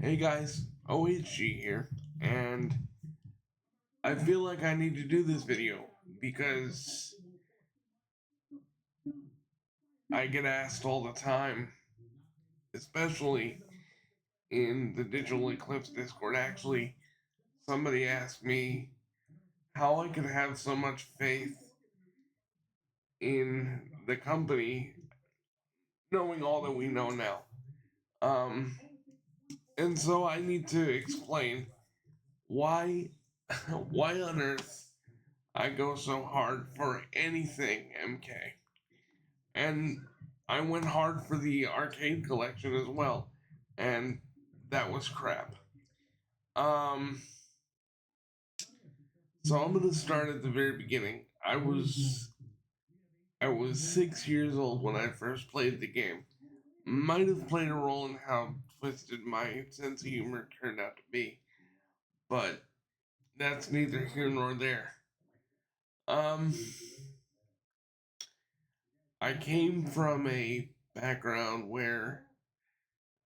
Hey guys, OHG here, and I feel like I need to do this video because I get asked all the time, especially in the Digital Eclipse Discord. Actually, somebody asked me how I could have so much faith in the company knowing all that we know now. Um, and so I need to explain why why on earth I go so hard for anything MK. And I went hard for the arcade collection as well, and that was crap. Um, so I'm gonna start at the very beginning. I was 6 years old when I first played the game. Might have played a role in how twisted my sense of humor turned out to be, but that's neither here nor there. Um, I came from a background where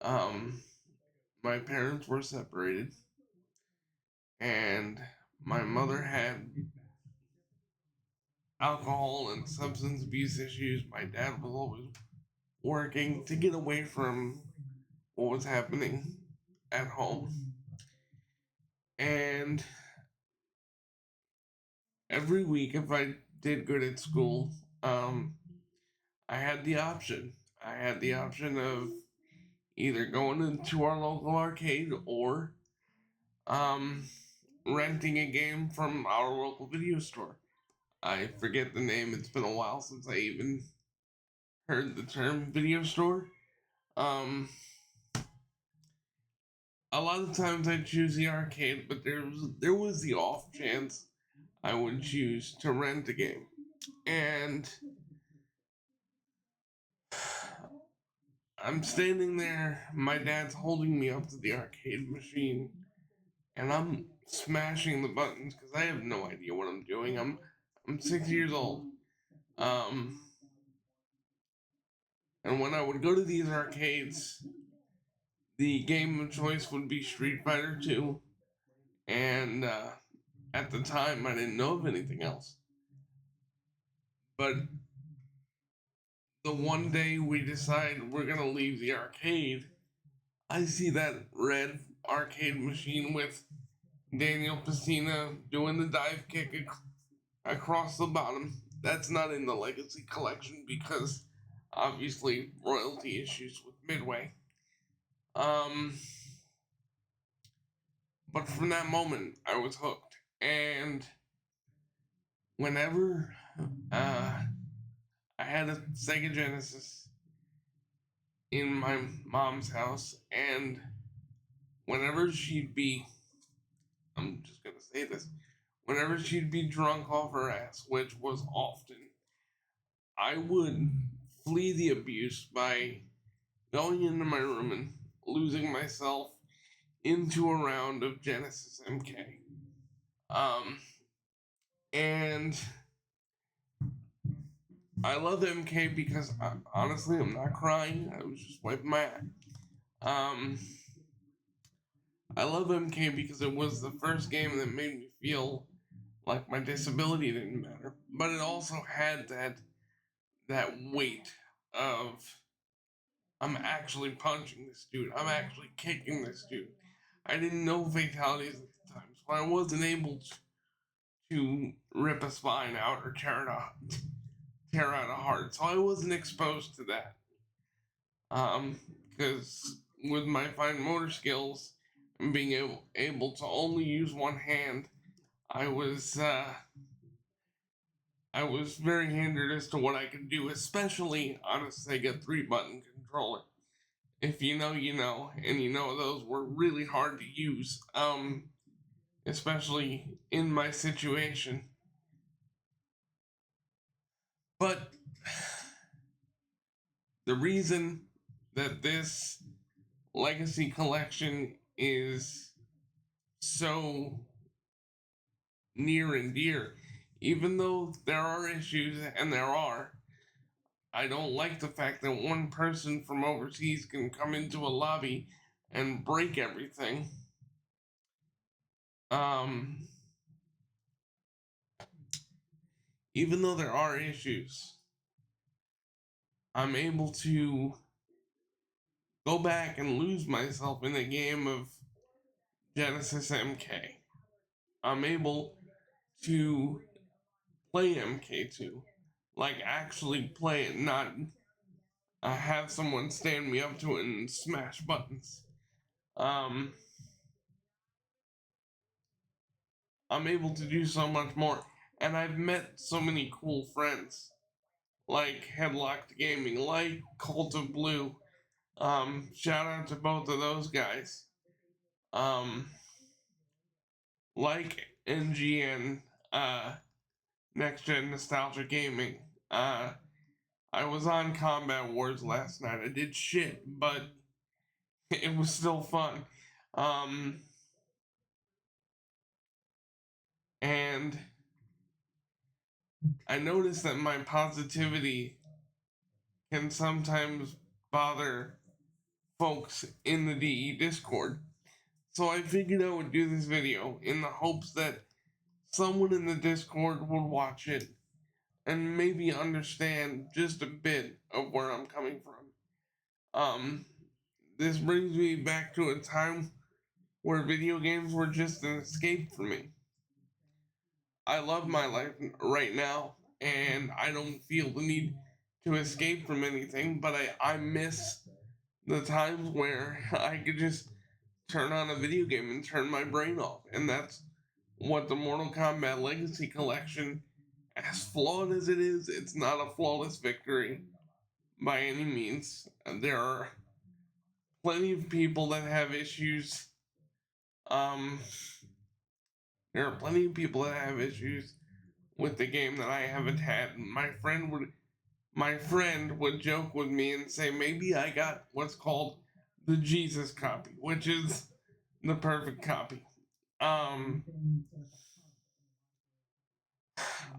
um my parents were separated and my mother had alcohol and substance abuse issues. My dad was always working to get away from what was happening at home. And every week, if I did good at school, I had the option. I had the option of either going into our local arcade or um, renting a game from our local video store. I forget the name. It's been a while since I even heard the term video store. Um, a lot of times I choose the arcade, but there was the off chance I would choose to rent a game, and I'm standing there. My dad's holding me up to the arcade machine, and I'm smashing the buttons because I have no idea what I'm doing. I'm 6 years old. Um, and when I would go to these arcades, the game of choice would be Street Fighter 2, and at the time I didn't know of anything else. But the one day we decide we're gonna leave the arcade, I see that red arcade machine with Daniel Pacina doing the dive kick across the bottom. That's not in the Legacy Kollection because obviously royalty issues with Midway. Um, but from that moment, I was hooked. And whenever I had a Sega Genesis in my mom's house, and whenever she'd be, I'm just gonna say this, whenever she'd be drunk off her ass, which was often, I would flee the abuse by going into my room and losing myself into a round of Genesis MK. Um, and I love MK because honestly, I'm not crying. I was just wiping my eye. Um, I love MK because it was the first game that made me feel like my disability didn't matter, but it also had that weight of I'm actually punching this dude. I'm actually kicking this dude. I didn't know fatalities at the time, so I wasn't able to rip a spine out or tear out a heart. So I wasn't exposed to that. Because with my fine motor skills and being able to only use one hand, I was uh, I was very hindered as to what I could do, especially on a Sega 3-button controller. If you know, you know, and you know those were really hard to use, especially in my situation. But the reason that this Legacy Kollection is so near and dear, even though there are issues, and there are, I don't like the fact that one person from overseas can come into a lobby and break everything. Um, Even though there are issues, I'm able to go back and lose myself in a game of Genesis MK. I'm able to play MK2, like actually play it, not have someone stand me up to it and smash buttons. Um, I'm able to do so much more, and I've met so many cool friends, like Headlocked Gaming, like Cult of Blue. Shout out to both of those guys. Um, like NGN, Next Gen Nostalgia Gaming. I was on Combat Wars last night. I did shit, but it was still fun. Um, and I noticed that my positivity can sometimes bother folks in the DE Discord. So I figured I would do this video in the hopes that someone in the Discord would watch it and maybe understand just a bit of where I'm coming from. This brings me back to a time where video games were just an escape for me. I love my life right now, and I don't feel the need to escape from anything, but I miss the times where I could just turn on a video game and turn my brain off. And that's what the Mortal Kombat Legacy Collection, as flawed as it is, it's not a flawless victory by any means. There are plenty of people that have issues. Um, there are plenty of people that have issues with the game that I haven't had. My friend would joke with me and say maybe I got what's called the Jesus copy, which is the perfect copy. Um,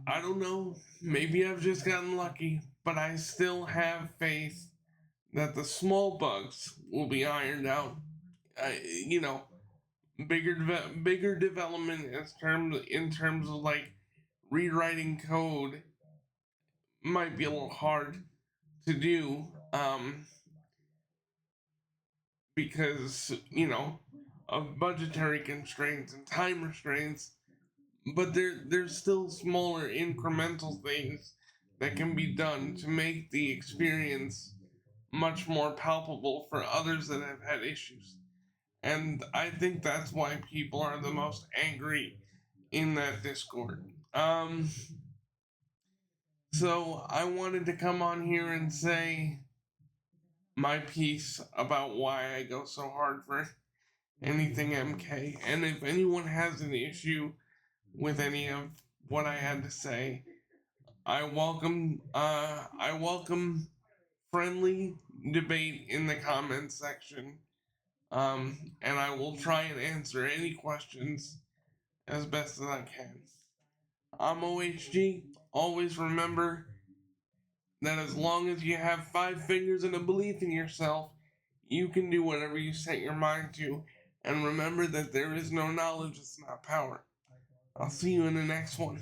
I don't know. Maybe I've just gotten lucky, but I still have faith that the small bugs will be ironed out. You know, bigger development in terms of like rewriting code might be a little hard to do. Because of budgetary constraints and time restraints, but there's still smaller incremental things that can be done to make the experience much more palpable for others that have had issues. And I think that's why people are the most angry in that Discord. So I wanted to come on here and say my piece about why I go so hard for anything MK. And if anyone has an issue with any of what I had to say, I welcome friendly debate in the comments section. And I will try and answer any questions as best as I can. I'm OHG. Always remember that as long as you have 5 fingers and a belief in yourself, you can do whatever you set your mind to. And remember that there is no knowledge that's not power. I'll see you in the next one.